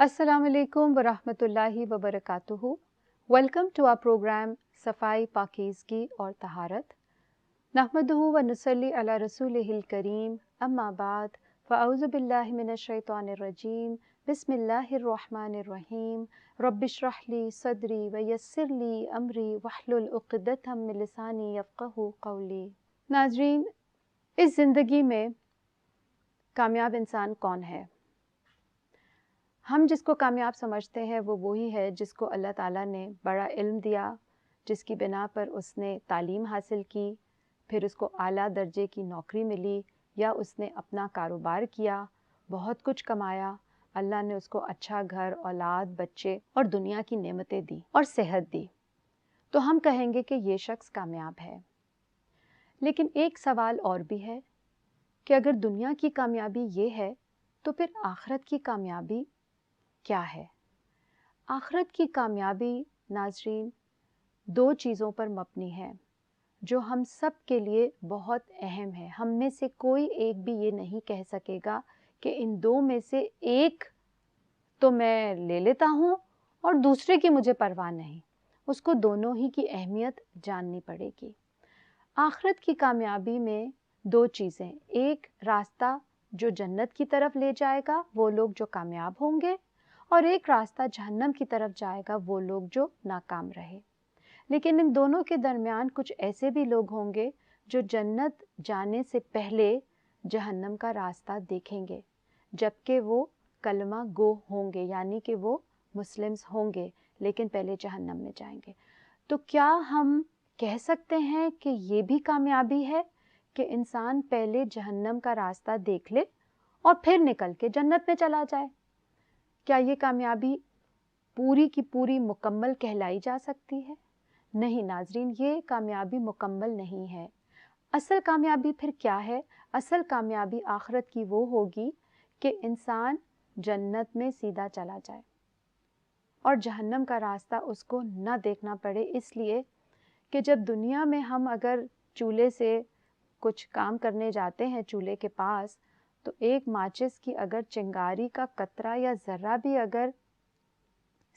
Assalamu alaikum wa rahmatullahi wa barakatuhu. Welcome to our program Safai Pakizgi और तहारत. नहमदुहु व नुसल्ली अला रसूलिहिल करीम. अम्मा बाद फ़अऊज़ु बिल्लाहि मिनश शैतानिर रजीम. बिस्मिल्लाहिर रहमानिर रहीम. रब्बिश्रह ली सदरी व यस्सिर ली अमरी वहलुल उक़दतम मिन लिसानी यफ़क़हू क़ौली. नाज़रीन, इस ज़िंदगी में कामयाब इंसान कौन है? हम जिसको कामयाब समझते हैं वो वही है जिसको अल्लाह ताला ने बड़ा इल्म दिया, जिसकी बिना पर उसने तालीम हासिल की, फिर उसको आला दर्जे की नौकरी मिली या उसने अपना कारोबार किया, बहुत कुछ कमाया, अल्लाह ने उसको अच्छा घर, औलाद, बच्चे और दुनिया की नेमतें दी और सेहत दी, तो हम कहेंगे कि ये शख्स कामयाब है। लेकिन एक सवाल और भी है कि अगर दुनिया की कामयाबी ये है तो फिर आखिरत की कामयाबी क्या है? आखिरत की कामयाबी नाज़रीन दो चीज़ों पर मबनी है जो हम सब के लिए बहुत अहम है। हम में से कोई एक भी ये नहीं कह सकेगा कि इन दो में से एक तो मैं ले लेता हूँ और दूसरे की मुझे परवाह नहीं। उसको दोनों ही की अहमियत जाननी पड़ेगी। आखिरत की कामयाबी में दो चीज़ें, एक रास्ता जो जन्नत की तरफ ले जाएगा, वो लोग जो कामयाब होंगे, और एक रास्ता जहन्नम की तरफ जाएगा, वो लोग जो नाकाम रहे। लेकिन इन दोनों के दरमियान कुछ ऐसे भी लोग होंगे जो जन्नत जाने से पहले जहन्नम का रास्ता देखेंगे, जबकि वो कलमा गो होंगे, यानी कि वो मुस्लिम्स होंगे, लेकिन पहले जहन्नम में जाएंगे। तो क्या हम कह सकते हैं कि ये भी कामयाबी है कि इंसान पहले जहन्नम का रास्ता देख ले और फिर निकल के जन्नत में चला जाए? क्या ये कामयाबी पूरी की पूरी मुकम्मल कहलाई जा सकती है? नहीं नाज़रीन, ये कामयाबी मुकम्मल नहीं है। असल कामयाबी फिर क्या है? असल कामयाबी आखिरत की वो होगी कि इंसान जन्नत में सीधा चला जाए और जहन्नम का रास्ता उसको न देखना पड़े, इसलिए कि जब दुनिया में हम अगर चूल्हे से कुछ काम करने जाते हैं चूल्हे के पास, तो एक माचिस की अगर चिंगारी का कतरा या ज़र्रा भी अगर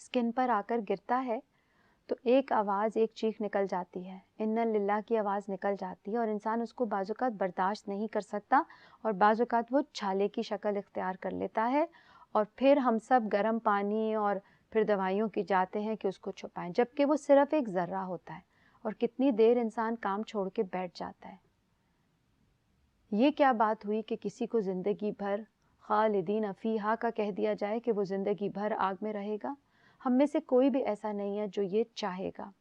स्किन पर आकर गिरता है तो एक आवाज़, एक चीख निकल जाती है, इन्ना लिल्लाह की आवाज़ निकल जाती है, और इंसान उसको बाज़-औक़ात बर्दाश्त नहीं कर सकता और बाज़-औक़ात वो छाले की शक्ल इख्तियार कर लेता है, और फिर हम सब गर्म पानी और फिर दवाइयों की जाते हैं कि उसको छुपाएं, जबकि वो सिर्फ़ एक ज़र्रा होता है। और कितनी देर इंसान काम छोड़ के बैठ जाता है। ये क्या बात हुई कि किसी को ज़िंदगी भर खालिदीन फ़ीहा का कह दिया जाए कि वो ज़िंदगी भर आग में रहेगा? हम में से कोई भी ऐसा नहीं है जो ये चाहेगा।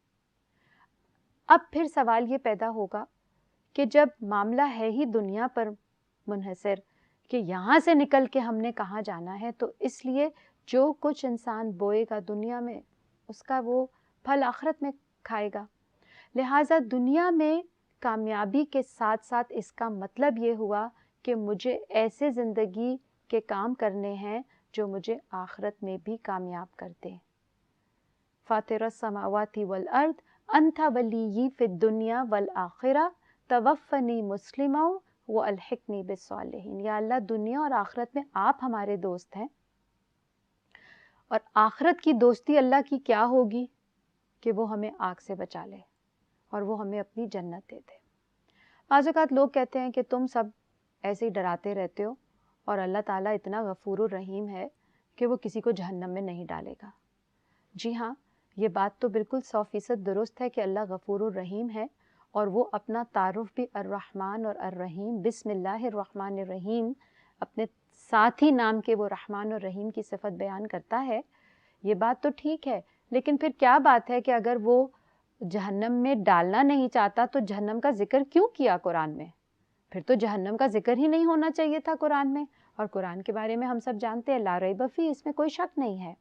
अब फिर सवाल ये पैदा होगा कि जब मामला है ही दुनिया पर मुनहसर कि यहाँ से निकल के हमने कहाँ जाना है, तो इसलिए जो कुछ इंसान बोएगा दुनिया में, उसका वो फल आखिरत में खाएगा। लिहाजा दुनिया में कामयाबी के साथ साथ इसका मतलब ये हुआ कि मुझे ऐसे ज़िंदगी के काम करने हैं जो मुझे आखिरत में भी कामयाब कर दें। फ़ातिरस समावाति वल अर्द अंता वलीयी फ़िद दुनिया वल आखिरा तवफ़्फ़नी मुस्लिमा व अलहिक़नी बिस्सालिहीन। या अल्लाह, दुनिया और आखिरत में आप हमारे दोस्त हैं, और आखिरत की दोस्ती अल्लाह की क्या होगी कि वो हमें आग से बचा ले और वो हमें अपनी जन्नत दे दे। बाज़-औक़ात लोग कहते हैं कि तुम सब ऐसे ही डराते रहते हो और अल्लाह ताला इतना गफ़ूरुर रहीम है कि वो किसी को जहन्नम में नहीं डालेगा। जी हाँ, ये बात तो बिल्कुल 100% दुरुस्त है कि अल्लाह गफ़ूरुर रहीम है, और वो अपना तारुफ़ भी अर्रहमान और अर्रहीम बिस्मिल्लाहिर्रहमानिर्रहीम अपने साथ ही नाम के वो रहमान और रहीम की सिफ़त बयान करता है। ये बात तो ठीक है, लेकिन फिर क्या बात है कि अगर वो जहन्नम में डालना नहीं चाहता तो जहन्नम का ज़िक्र क्यों किया कुरान में? फिर तो जहन्नम का ज़िक्र ही नहीं होना चाहिए था कुरान में, और कुरान के बारे में हम सब जानते हैं, ला रैब फ़ीह, इसमें कोई शक नहीं है।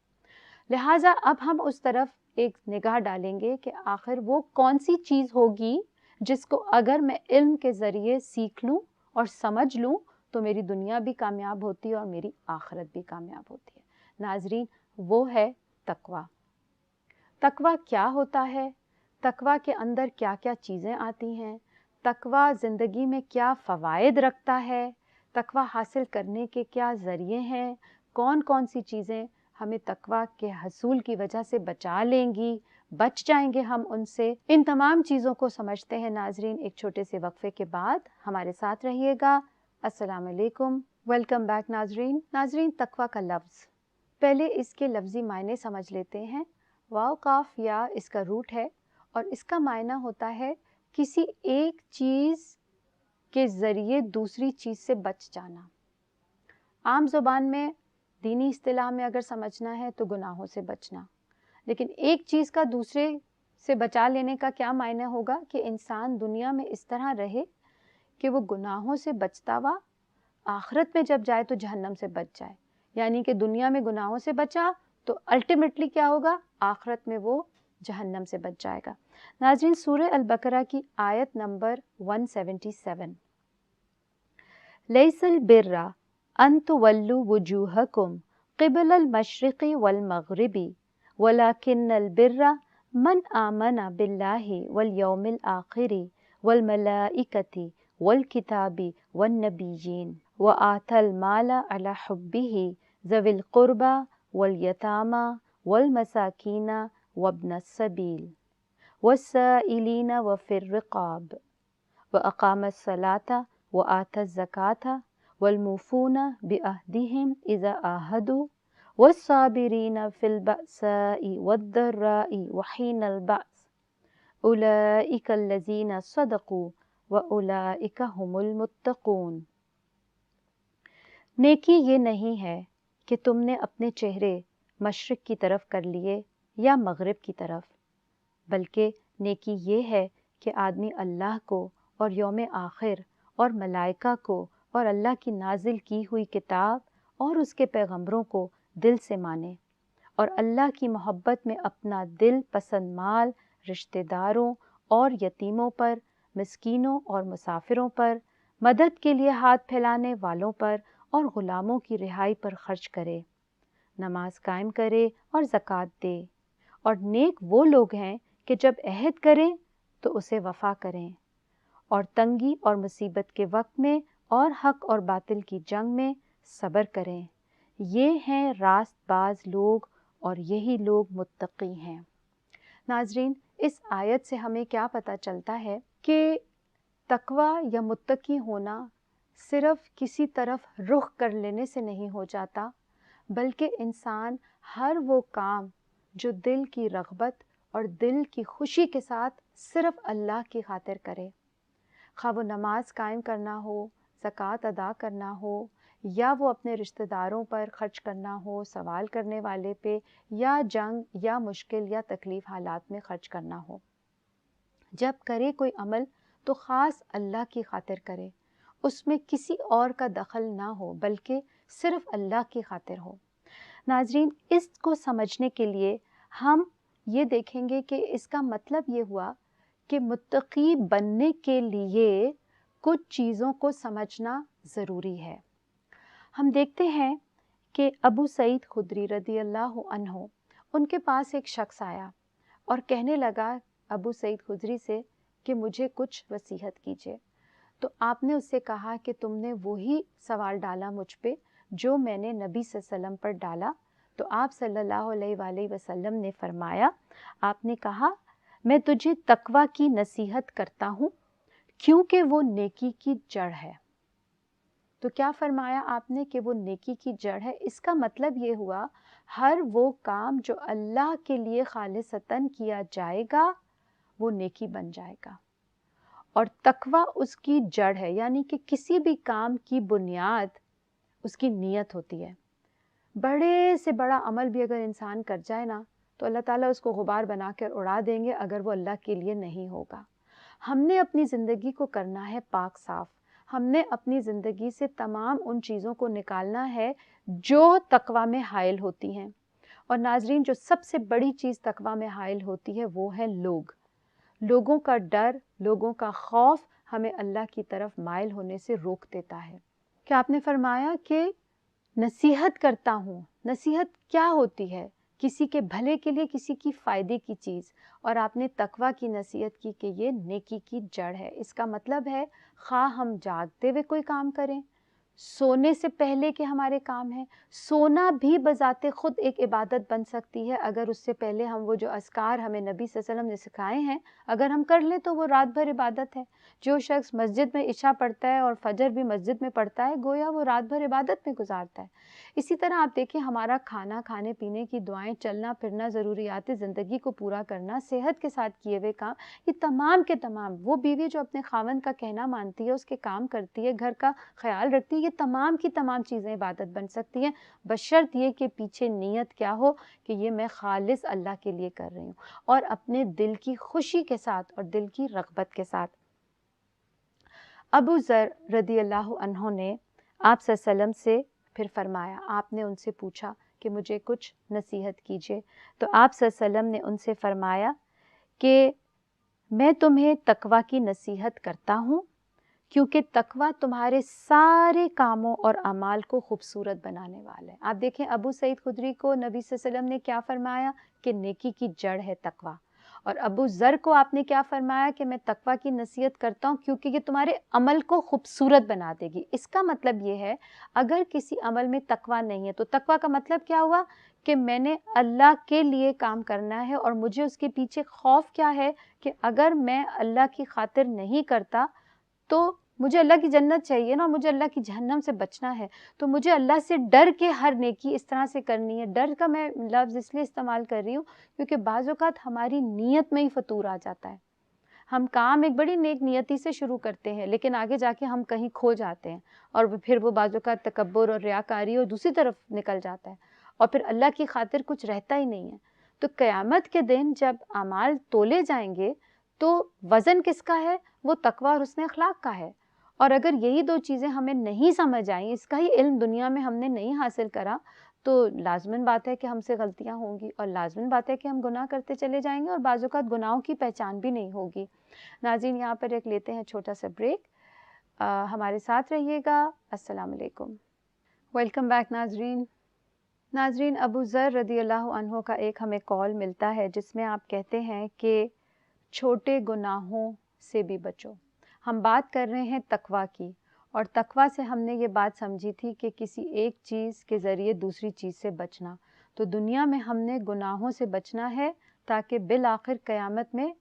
लिहाजा अब हम उस तरफ एक निगाह डालेंगे कि आखिर वो कौन सी चीज़ होगी जिसको अगर मैं इल्म के ज़रिए सीख लूँ और समझ लूँ तो मेरी दुनिया भी कामयाब होती है और मेरी आखिरत भी कामयाब होती है। नाज़रीन, वो है तक़वा। तक़वा क्या होता है? तक़वा के अंदर क्या क्या चीज़ें आती हैं? तक़वा ज़िंदगी में क्या फ़वाइद रखता है? तक़वा हासिल करने के क्या ज़रिए हैं? कौन कौन सी चीज़ें ہمیں تقویٰ کے حصول کی وجہ سے بچا لیں گی، بچ جائیں گے ہم ان سے؟ ان تمام چیزوں کو سمجھتے ہیں ناظرین ایک چھوٹے سے وقفے کے بعد. ہمارے ساتھ رہیے گا. السلام علیکم، ویلکم بیک ناظرین تقویٰ کا لفظ، پہلے اس کے لفظی معنی سمجھ لیتے ہیں. واو قاف یا اس کا روٹ ہے اور اس کا معنی ہوتا ہے کسی ایک چیز کے ذریعے دوسری چیز سے بچ جانا. عام زبان میں دینی اصطلاح میں اگر سمجھنا ہے تو گناہوں سے بچنا، لیکن ایک چیز کا دوسرے سے بچا لینے کا کیا معنی ہوگا کہ انسان دنیا میں اس طرح رہے کہ وہ گناہوں سے بچتا ہوا آخرت میں جب جائے تو جہنم سے بچ جائے. یعنی کہ دنیا میں گناہوں سے بچا تو الٹیمیٹلی کیا ہوگا؟ آخرت میں وہ جہنم سے بچ جائے گا. ناظرین سورہ البقرہ کی آیت نمبر 177، لیس البر ان تولوا وجوہکم قبل المشرق والمغرب ولکن البر من آمن باللہ والیوم الآخر والملائکۃ والکتاب والنبیین وآتى المال على حبه ذوي القربى والیتامى والمساکین وابن السبیل والسائلین وفی الرقاب وأقام الصلاة وآتى الزکاة والموفون بعہدهم اذا عاہدوا والصابرین فی البأساء والضراء وحین البأس اولئک الذین صدقوا واولئک هم المتقون. نیکی یہ نہیں ہے کہ تم نے اپنے چہرے مشرق کی طرف کر لیے یا مغرب کی طرف، بلکہ نیکی یہ ہے کہ آدمی اللہ کو اور یوم آخر اور ملائکہ کو اور اللہ کی نازل کی ہوئی کتاب اور اس کے پیغمبروں کو دل سے مانے، اور اللہ کی محبت میں اپنا دل پسند مال رشتہ داروں اور یتیموں پر، مسکینوں اور مسافروں پر، مدد کے لیے ہاتھ پھیلانے والوں پر اور غلاموں کی رہائی پر خرچ کرے، نماز قائم کرے اور زکوٰۃ دے. اور نیک وہ لوگ ہیں کہ جب عہد کریں تو اسے وفا کریں، اور تنگی اور مصیبت کے وقت میں اور حق اور باطل کی جنگ میں صبر کریں. یہ ہیں راست باز لوگ اور یہی لوگ متقی ہیں. ناظرین اس آیت سے ہمیں کیا پتہ چلتا ہے کہ تقویٰ یا متقی ہونا صرف کسی طرف رخ کر لینے سے نہیں ہو جاتا، بلکہ انسان ہر وہ کام جو دل کی رغبت اور دل کی خوشی کے ساتھ صرف اللہ کی خاطر کرے، خواہ وہ نماز قائم کرنا ہو، زکوٰۃ ادا کرنا ہو، یا وہ اپنے رشتہ داروں پر خرچ کرنا ہو، سوال کرنے والے پہ، یا جنگ یا مشکل یا تکلیف حالات میں خرچ کرنا ہو. جب کرے کوئی عمل تو خاص اللہ کی خاطر کرے، اس میں کسی اور کا دخل نہ ہو بلکہ صرف اللہ کی خاطر ہو. ناظرین اس کو سمجھنے کے لیے ہم یہ دیکھیں گے کہ اس کا مطلب یہ ہوا کہ متقی بننے کے لیے کچھ چیزوں کو سمجھنا ضروری ہے. ہم دیکھتے ہیں کہ ابو سعید خدری رضی اللہ عنہ، ان کے پاس ایک شخص آیا اور کہنے لگا ابو سعید خدری سے کہ مجھے کچھ نصیحت کیجیے. تو آپ نے اس سے کہا کہ تم نے وہی سوال ڈالا مجھ پہ جو میں نے نبی صلی اللہ علیہ وسلم پر ڈالا. تو آپ صلی اللہ علیہ وآلہ وسلم نے فرمایا، آپ نے کہا میں تجھے تقویٰ کی نصیحت کرتا ہوں کیونکہ وہ نیکی کی جڑ ہے. تو کیا فرمایا آپ نے کہ وہ نیکی کی جڑ ہے؟ اس کا مطلب یہ ہوا ہر وہ کام جو اللہ کے لیے خالصتاً کیا جائے گا وہ نیکی بن جائے گا، اور تقویٰ اس کی جڑ ہے. یعنی کہ کسی بھی کام کی بنیاد اس کی نیت ہوتی ہے. بڑے سے بڑا عمل بھی اگر انسان کر جائے نا تو اللہ تعالیٰ اس کو غبار بنا کر اڑا دیں گے اگر وہ اللہ کے لیے نہیں ہوگا. ہم نے اپنی زندگی کو کرنا ہے پاک صاف. ہم نے اپنی زندگی سے تمام ان چیزوں کو نکالنا ہے جو تقویٰ میں حائل ہوتی ہیں. اور ناظرین جو سب سے بڑی چیز تقویٰ میں حائل ہوتی ہے وہ ہے لوگوں کا ڈر، لوگوں کا خوف ہمیں اللہ کی طرف مائل ہونے سے روک دیتا ہے. کہ آپ نے فرمایا کہ نصیحت کرتا ہوں. نصیحت کیا ہوتی ہے؟ کسی کے بھلے کے لیے، کسی کی فائدے کی چیز. اور آپ نے تقویٰ کی نصیحت کی کہ یہ نیکی کی جڑ ہے. اس کا مطلب ہے خواہ ہم جاگتے ہوئے کوئی کام کریں، सोने से पहले के हमारे काम हैं। सोना भी बज़ाते खुद एक इबादत बन सकती है अगर उससे पहले हम वो जो अज़कार हमें नबी सल्लल्लाहु अलैहि वसल्लम ने सिखाए हैं अगर हम कर लें तो वो रात भर इबादत है। जो शख्स मस्जिद में इशा पढ़ता है और फजर भी मस्जिद में पढ़ता है, गोया वो रात भर इबादत में गुजारता है। इसी तरह आप देखिए हमारा खाना, खाने पीने की दुआएं, चलना फिरना, ज़रूरियात ज़िंदगी को पूरा करना, सेहत के साथ किए हुए काम, ये तमाम के तमाम, वो बीवी जो अपने खावंद का कहना मानती है, उसके काम करती है, घर का ख्याल रखती है, ये तमाम की तमाम चीज़ें इबादत बन सकती हैं, बशर्त ये कि पीछे नीयत क्या हो कि ये मैं खालिस अल्लाह के लिए कर रही हूँ और अपने दिल की खुशी के साथ और दिल की रग़बत के साथ। अबू ज़र रदी अल्लाह अन्हो ने आप सल्लम से फिर फरमाया, आपने उनसे पूछा कि मुझे कुछ नसीहत कीजिए, तो आप सल्लम ने उनसे फरमाया कि मैं तुम्हें तकवा की नसीहत करता हूँ क्योंकि तकवा तुम्हारे सारे कामों और अमाल को खूबसूरत बनाने वाला है। आप देखें अबू सईद खुदरी को नबी सल्लल्लाहु अलैहि वसल्लम ने क्या फरमाया कि नेकी की जड़ है तकवा, और अबू ज़र को आपने क्या फरमाया कि मैं तकवा की नसीहत करता हूँ क्योंकि ये तुम्हारे अमल को खूबसूरत बना देगी। इसका मतलब ये है अगर किसी अमल में तकवा नहीं है तो तकवा का मतलब क्या हुआ कि मैंने अल्लाह के लिए काम करना है और मुझे उसके पीछे खौफ क्या है कि अगर मैं अल्लाह की खातिर नहीं करता तो मुझे अल्लाह की जन्नत चाहिए ना, मुझे अल्लाह की जहन्नम से बचना है, तो मुझे अल्लाह से डर के हर नेकी इस तरह से करनी है। डर का मैं लफ्ज़ इसलिए इस्तेमाल कर रही हूँ क्योंकि बाज़ औक़ात हमारी नीयत में ही फ़तूर आ जाता है। हम काम एक बड़ी नेक नियति से शुरू करते हैं लेकिन आगे जाके हम कहीं खो जाते हैं और फिर वो बाज़ औक़ात तकब्बुर और रियाकारी और दूसरी तरफ निकल जाता है और फिर अल्लाह की खातिर कुछ रहता ही नहीं है। तो क़यामत के दिन जब अमाल तोले जाएंगे तो वज़न किसका है? वो तकवा और हुस्न अखलाक का है। और अगर यही दो चीज़ें हमें नहीं समझ आईं, इसका ही इल्म दुनिया में हमने नहीं हासिल करा, तो लाज़िमन बात है कि हमसे गलतियाँ होंगी और लाज़िमन बात है कि हम गुनाह करते चले जाएंगे और बाज़ औक़ात गुनाहों की पहचान भी नहीं होगी। नाज़रीन, यहाँ पर एक लेते हैं छोटा सा ब्रेक। हमारे साथ रहिएगा। अस्सलाम वालेकुम। वेलकम बैक नाज़रीन। नाज़रीन, अबू ज़र रदी अल्लाह अन्हो का एक हमें कॉल मिलता है जिसमें आप कहते हैं कि छोटे गुनाहों से भी बचो। हम बात कर रहे हैं तकवा की और तकवा से हमने ये बात समझी थी कि किसी एक चीज़ के ज़रिए दूसरी चीज़ से बचना। तो दुनिया में हमने गुनाहों से बचना है ताकि बिल आखिर क़यामत में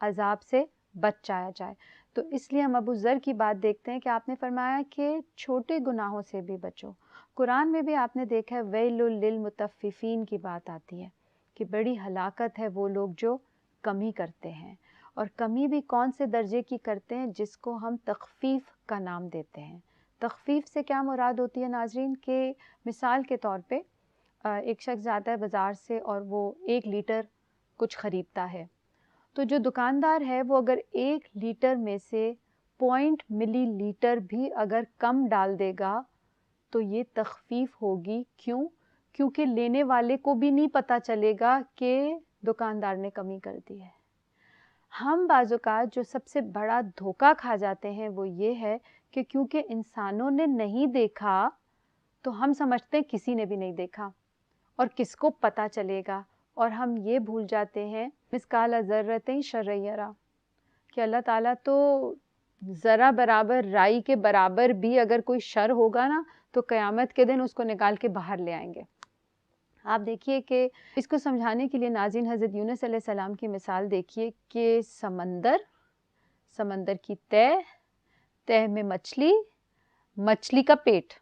अज़ाब से बच जाया जाए। तो इसलिए हम अबू ज़र की बात देखते हैं कि आपने फरमाया कि छोटे गुनाहों से भी बचो। कुरान में भी आपने देखा है वैलुल लिल मुतफ़्फ़िफ़ीन की बात आती है कि बड़ी हलाकत है वो लोग जो कमी करते हैं, और कमी भी कौन से दर्जे की करते हैं जिसको हम तख़फ़ीफ़ का नाम देते हैं। तख़फ़ीफ़ से क्या मुराद होती है नाज़रीन कि मिसाल के तौर पे एक शख्स जाता है बाज़ार से और वो 1 लीटर कुछ ख़रीदता है, तो जो दुकानदार है वो अगर 1 लीटर में से 0.0 मिलीलीटर भी अगर कम डाल देगा तो ये तख़फ़ीफ़ होगी। क्यों? क्योंकि लेने वाले को भी नहीं पता चलेगा कि दुकानदार ने कमी कर दी है। हम बाज़ औक़ात जो सबसे बड़ा धोखा खा जाते हैं वो ये है कि क्योंकि इंसानों ने नहीं देखा तो हम समझते हैं किसी ने भी नहीं देखा और किसको पता चलेगा, और हम ये भूल जाते हैं मिस्काल ज़र्रतिन शर्रन यरा कि अल्लाह ताला तो ज़रा बराबर राई के बराबर भी अगर कोई शर होगा ना तो क़यामत के दिन उसको निकाल के बाहर ले आएंगे। आप देखिए कि इसको समझाने के लिए नाज़रीन हज़रत यूनुस अलैहिस्सलाम की मिसाल देखिए कि समंदर की तह, तह में मछली, मछली का पेट।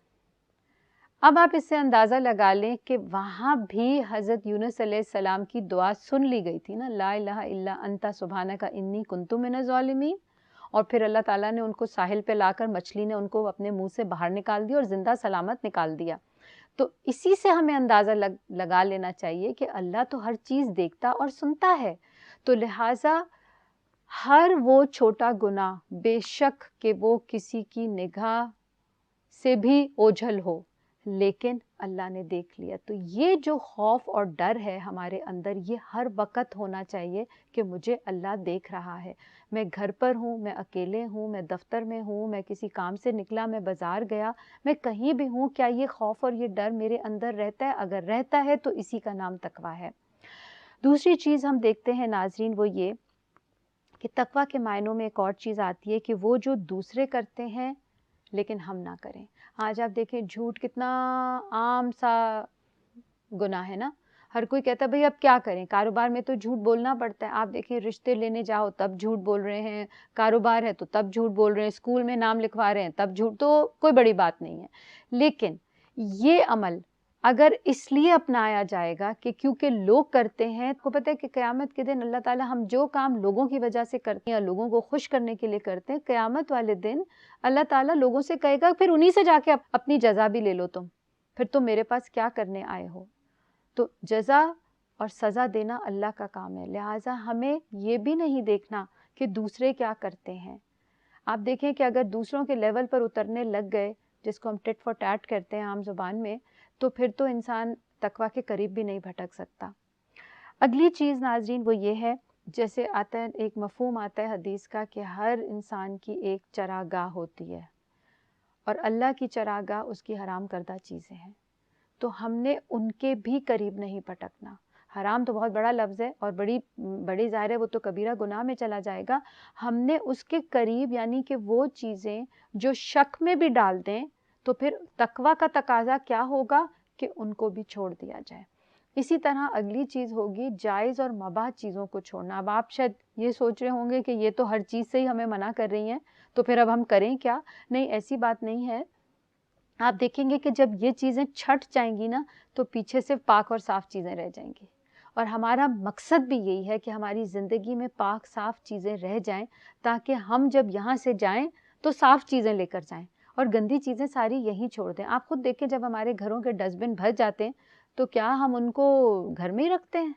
अब आप इससे अंदाज़ा लगा लें कि वहाँ भी हज़रत यूनुस अलैहिस्सलाम की दुआ सुन ली गई थी ना, ला इलाहा इल्ला अंता सुब्हानका इन्नी कुन्तु मिनज़ ज़ालिमीन, और फिर अल्लाह ताला ने उनको साहिल पे लाकर मछली ने उनको अपने मुंह से बाहर निकाल दिया और ज़िंदा सलामत निकाल दिया। तो इसी से हमें अंदाज़ा लगा लेना चाहिए कि अल्लाह तो हर चीज़ देखता और सुनता है। तो लिहाजा हर वो छोटा गुनाह बेशक कि वो किसी की निगाह से भी ओझल हो, लेकिन अल्लाह ने देख लिया। तो ये जो खौफ और डर है हमारे अंदर, ये हर वक़्त होना चाहिए कि मुझे अल्लाह देख रहा है। मैं घर पर हूँ, मैं अकेले हूँ, मैं दफ़्तर में हूँ, मैं किसी काम से निकला, मैं बाज़ार गया, मैं कहीं भी हूँ, क्या ये खौफ और ये डर मेरे अंदर रहता है? अगर रहता है तो इसी का नाम तकवा है। दूसरी चीज़ हम देखते हैं नाज़रीन वो ये कि तकवा के मायनों में एक और चीज़ आती है कि वो जो दूसरे करते हैं لیکن ہم نہ کریں. آج آپ دیکھیں جھوٹ کتنا عام سا گناہ ہے نا. ہر کوئی کہتا ہے بھئی اب کیا کریں, کاروبار میں تو جھوٹ بولنا پڑتا ہے. آپ دیکھیں رشتے لینے جاؤ تب جھوٹ بول رہے ہیں, کاروبار ہے تو تب جھوٹ بول رہے ہیں, اسکول میں نام لکھوا رہے ہیں تب جھوٹ, تو کوئی بڑی بات نہیں ہے. لیکن یہ عمل اگر اس لیے اپنایا جائے گا کہ کیونکہ لوگ کرتے ہیں, کو پتہ ہے کہ قیامت کے دن اللہ تعالیٰ ہم جو کام لوگوں کی وجہ سے کرتے ہیں یا لوگوں کو خوش کرنے کے لیے کرتے ہیں, قیامت والے دن اللہ تعالیٰ لوگوں سے کہے گا پھر انہی سے جا کے اپنی جزا بھی لے لو, پھر تم میرے پاس کیا کرنے آئے ہو. تو جزا اور سزا دینا اللہ کا کام ہے. لہٰذا ہمیں یہ بھی نہیں دیکھنا کہ دوسرے کیا کرتے ہیں. آپ دیکھیں کہ اگر دوسروں کے لیول پر اترنے لگ گئے, جس کو ہم ٹٹ فار ٹیٹ کرتے ہیں عام زبان میں, تو پھر تو انسان تقویٰ کے قریب بھی نہیں بھٹک سکتا. اگلی چیز ناظرین وہ یہ ہے, جیسے آتا ہے ایک مفہوم آتا ہے حدیث کا کہ ہر انسان کی ایک چراگاہ ہوتی ہے اور اللہ کی چراگاہ اس کی حرام کردہ چیزیں ہیں, تو ہم نے ان کے بھی قریب نہیں پھٹکنا. حرام تو بہت بڑا لفظ ہے اور بڑی ظاہر ہے وہ تو کبیرہ گناہ میں چلا جائے گا. ہم نے اس کے قریب یعنی کہ وہ چیزیں جو شک میں بھی ڈال دیں تو پھر تقویٰ کا تقاضا کیا ہوگا کہ ان کو بھی چھوڑ دیا جائے. اسی طرح اگلی چیز ہوگی جائز اور مباح چیزوں کو چھوڑنا. اب آپ شاید یہ سوچ رہے ہوں گے کہ یہ تو ہر چیز سے ہی ہمیں منع کر رہی ہیں, تو پھر اب ہم کریں کیا؟ نہیں, ایسی بات نہیں ہے. آپ دیکھیں گے کہ جب یہ چیزیں چھٹ جائیں گی نا تو پیچھے سے پاک اور صاف چیزیں رہ جائیں گی. اور ہمارا مقصد بھی یہی ہے کہ ہماری زندگی میں پاک صاف چیزیں رہ جائیں تاکہ ہم جب یہاں سے جائیں تو صاف چیزیں لے کر جائیں اور گندی چیزیں ساری یہیں چھوڑ دیں. آپ خود دیکھیں جب ہمارے گھروں کے ڈسٹ بن بھر جاتے ہیں تو کیا ہم ان کو گھر میں ہی رکھتے ہیں؟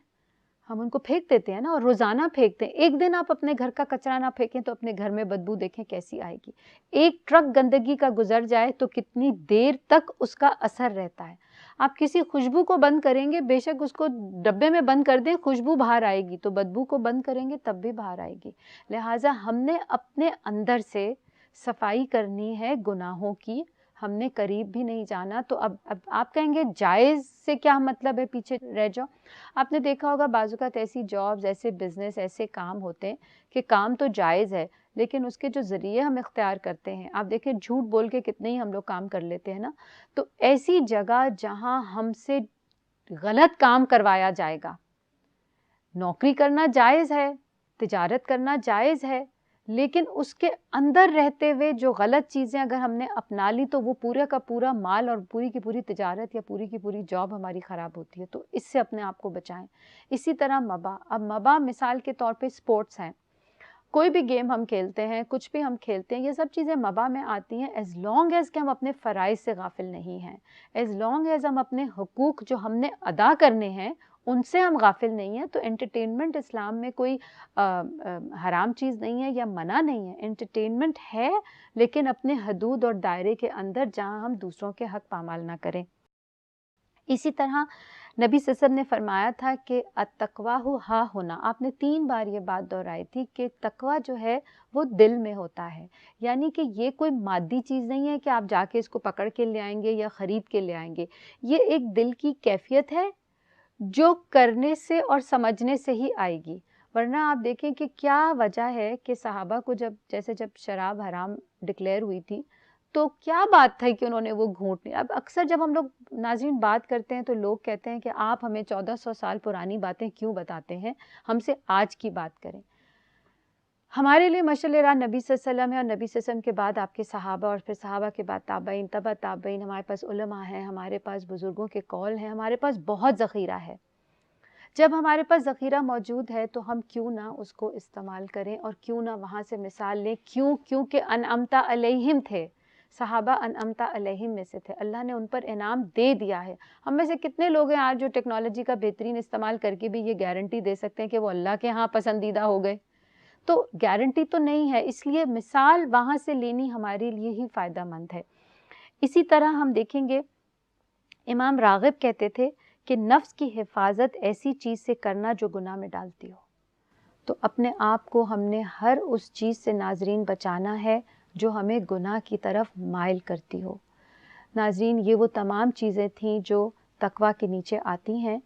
ہم ان کو پھینک دیتے ہیں نا, اور روزانہ پھینکتے ہیں. ایک دن آپ اپنے گھر کا کچرا نہ پھینکیں تو اپنے گھر میں بدبو دیکھیں کیسی آئے گی. ایک ٹرک گندگی کا گزر جائے تو کتنی دیر تک اس کا اثر رہتا ہے. آپ کسی خوشبو کو بند کریں گے, بے شک اس کو ڈبے میں بند کر دیں, خوشبو باہر آئے گی, تو بدبو کو بند کریں گے تب بھی باہر آئے گی. لہٰذا ہم نے اپنے اندر سے صفائی کرنی ہے گناہوں کی, ہم نے قریب بھی نہیں جانا. تو اب آپ کہیں گے جائز سے کیا مطلب ہے, پیچھے رہ جاؤ. آپ نے دیکھا ہوگا بعض اوقات ایسی جابز, ایسے بزنس, ایسے کام ہوتے ہیں کہ کام تو جائز ہے لیکن اس کے جو ذریعے ہم اختیار کرتے ہیں, آپ دیکھیں جھوٹ بول کے کتنے ہی ہم لوگ کام کر لیتے ہیں نا. تو ایسی جگہ جہاں ہم سے غلط کام کروایا جائے گا, نوکری کرنا جائز ہے, تجارت کرنا جائز ہے, لیکن اس کے اندر رہتے ہوئے جو غلط چیزیں اگر ہم نے اپنا لی تو وہ پورا کا پورا مال اور پوری کی پوری تجارت یا پوری کی پوری جاب ہماری خراب ہوتی ہے. تو اس سے اپنے آپ کو بچائیں. اسی طرح مباح. اب مباح مثال کے طور پہ سپورٹس ہیں, کوئی بھی گیم ہم کھیلتے ہیں, کچھ بھی ہم کھیلتے ہیں, یہ سب چیزیں مباح میں آتی ہیں ایز لانگ ایز کہ ہم اپنے فرائض سے غافل نہیں ہیں, ایز لانگ ایز ہم اپنے حقوق جو ہم نے ادا کرنے ہیں ان سے ہم غافل نہیں ہیں. تو انٹرٹینمنٹ اسلام میں کوئی حرام چیز نہیں ہے یا منع نہیں ہے. انٹرٹینمنٹ ہے لیکن اپنے حدود اور دائرے کے اندر جہاں ہم دوسروں کے حق پامال نہ کریں. اسی طرح نبی صلی اللہ علیہ وسلم نے فرمایا تھا کہ التقویٰ ہا ہونا. آپ نے 3 بار یہ بات دہرائی تھی کہ تقویٰ جو ہے وہ دل میں ہوتا ہے, یعنی کہ یہ کوئی مادی چیز نہیں ہے کہ آپ جا کے اس کو پکڑ کے لے آئیں گے یا خرید کے لے آئیں گے. یہ ایک دل کی کیفیت ہے جو کرنے سے اور سمجھنے سے ہی آئے گی. ورنہ آپ دیکھیں کہ کیا وجہ ہے کہ صحابہ کو جب شراب حرام ڈکلیئر ہوئی تھی تو کیا بات تھی کہ انہوں نے وہ گھونٹ لی. اب اکثر جب ہم لوگ ناظرین بات کرتے ہیں تو لوگ کہتے ہیں کہ آپ ہمیں 1400 سال پرانی باتیں کیوں بتاتے ہیں, ہم سے آج کی بات کریں. ہمارے لیے مشعل راہ نبی صلی اللہ علیہ وسلم ہے, اور نبی صلی اللہ علیہ وسلم کے بعد آپ کے صحابہ, اور پھر صحابہ کے بعد تابعین, تبع تابعین. ہمارے پاس علماء ہیں, ہمارے پاس بزرگوں کے قول ہیں, ہمارے پاس بہت ذخیرہ ہے. جب ہمارے پاس ذخیرہ موجود ہے تو ہم کیوں نہ اس کو استعمال کریں اور کیوں نہ وہاں سے مثال لیں. کیونکہ انعمت علیہم تھے, صحابہ انعمت علیہم میں سے تھے, اللہ نے ان پر انعام دے دیا ہے. ہم میں سے کتنے لوگ ہیں آج جو ٹیکنالوجی کا بہترین استعمال کر کے بھی یہ گارنٹی دے سکتے ہیں کہ وہ اللہ کے ہاں پسندیدہ ہو گئے؟ تو گارنٹی تو نہیں ہے, اس لیے مثال وہاں سے لینی ہمارے لیے ہی فائدہ مند ہے. اسی طرح ہم دیکھیں گے امام راغب کہتے تھے کہ نفس کی حفاظت ایسی چیز سے کرنا جو گناہ میں ڈالتی ہو. تو اپنے آپ کو ہم نے ہر اس چیز سے ناظرین بچانا ہے جو ہمیں گناہ کی طرف مائل کرتی ہو. ناظرین یہ وہ تمام چیزیں تھیں جو تقویٰ کے نیچے آتی ہیں,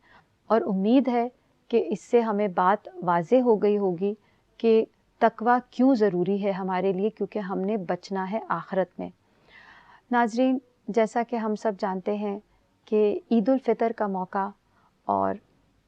اور امید ہے کہ اس سے ہمیں بات واضح ہو گئی ہوگی کہ تقویٰ کیوں ضروری ہے ہمارے لیے, کیونکہ ہم نے بچنا ہے آخرت میں. नाज़रीन, जैसा कि हम सब जानते हैं कि ईद उल फ़ितर का मौका और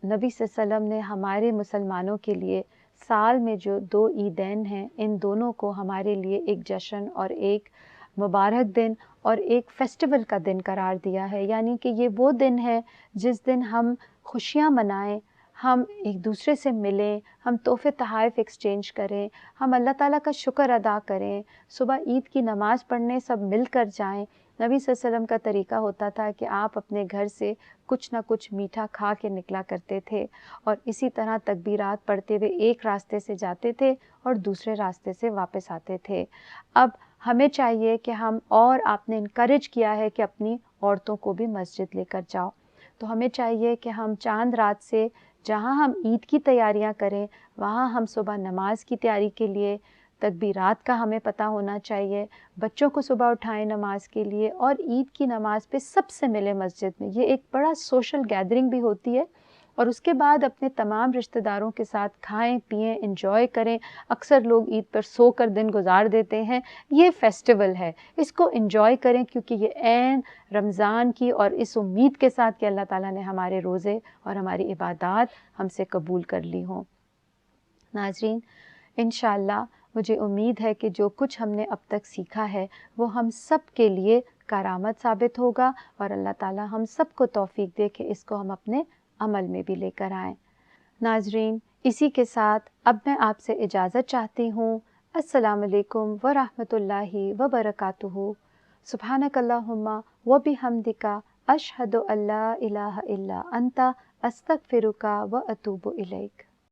नबी सल्लल्लाहु अलैहि वसल्लम ने हमारे मुसलमानों के लिए साल में जो 2 ईदैन हैं, इन दोनों को हमारे लिए एक जश्न और एक मुबारक दिन और एक फेस्टिवल का दिन करार दिया है। यानी कि ये वो दिन है जिस दिन हम खुशियाँ मनाएं, हम एक दूसरे से मिलें, हम तोहफ़े तोहफ़ एक्सचेंज करें, हम अल्लाह ताला का शुक्र अदा करें, सुबह ईद की नमाज़ पढ़ने सब मिलकर जाएं। नबी सल्लल्लाहु अलैहि वसल्लम का तरीका होता था कि आप अपने घर से कुछ ना कुछ मीठा खा के निकला करते थे और इसी तरह तकबीरात पढ़ते हुए एक रास्ते से जाते थे और दूसरे रास्ते से वापस आते थे। अब हमें चाहिए कि हम, और आपने इनकरेज किया है कि अपनी औरतों को भी मस्जिद लेकर जाओ, तो हमें चाहिए कि हम चांद रात से जहाँ हम ईद की तैयारियाँ करें, वहाँ हम सुबह नमाज की तैयारी के लिए तकबीरात का हमें पता होना चाहिए, बच्चों को सुबह उठाएं नमाज के लिए और ईद की नमाज़ पे सबसे मिले मस्जिद में। ये एक बड़ा सोशल गैदरिंग भी होती है और उसके बाद अपने तमाम रिश्तेदारों के साथ खाएं पिएं, एंजॉय करें। अक्सर लोग ईद पर सोकर दिन गुजार देते हैं, ये फेस्टिवल है, इसको एंजॉय करें क्योंकि ये ऐन रमज़ान की और इस उम्मीद के साथ कि अल्लाह ताला ने हमारे रोज़े और हमारी इबादत हमसे कबूल कर ली हों। नाज़रीन, इंशाअल्लाह मुझे उम्मीद है कि जो कुछ हमने अब तक सीखा है वो हम सब के लिए करामत साबित होगा और अल्लाह ताला हम सबको तौफीक दे कि इसको हम अपने अमल में भी लेकर आएँ। नाज़रीन, इसी के साथ अब मैं आपसे इजाज़त चाहती हूँ। अस्सलामु अलैकुम व रहमतुल्लाहि व बरकातुहू। सुब्हानकल्लाहुम्मा व बिहम्दिका अशहदु अल्ला इलाहा इल्ला अंता अस्तगफिरुका व अतूबु इलैक।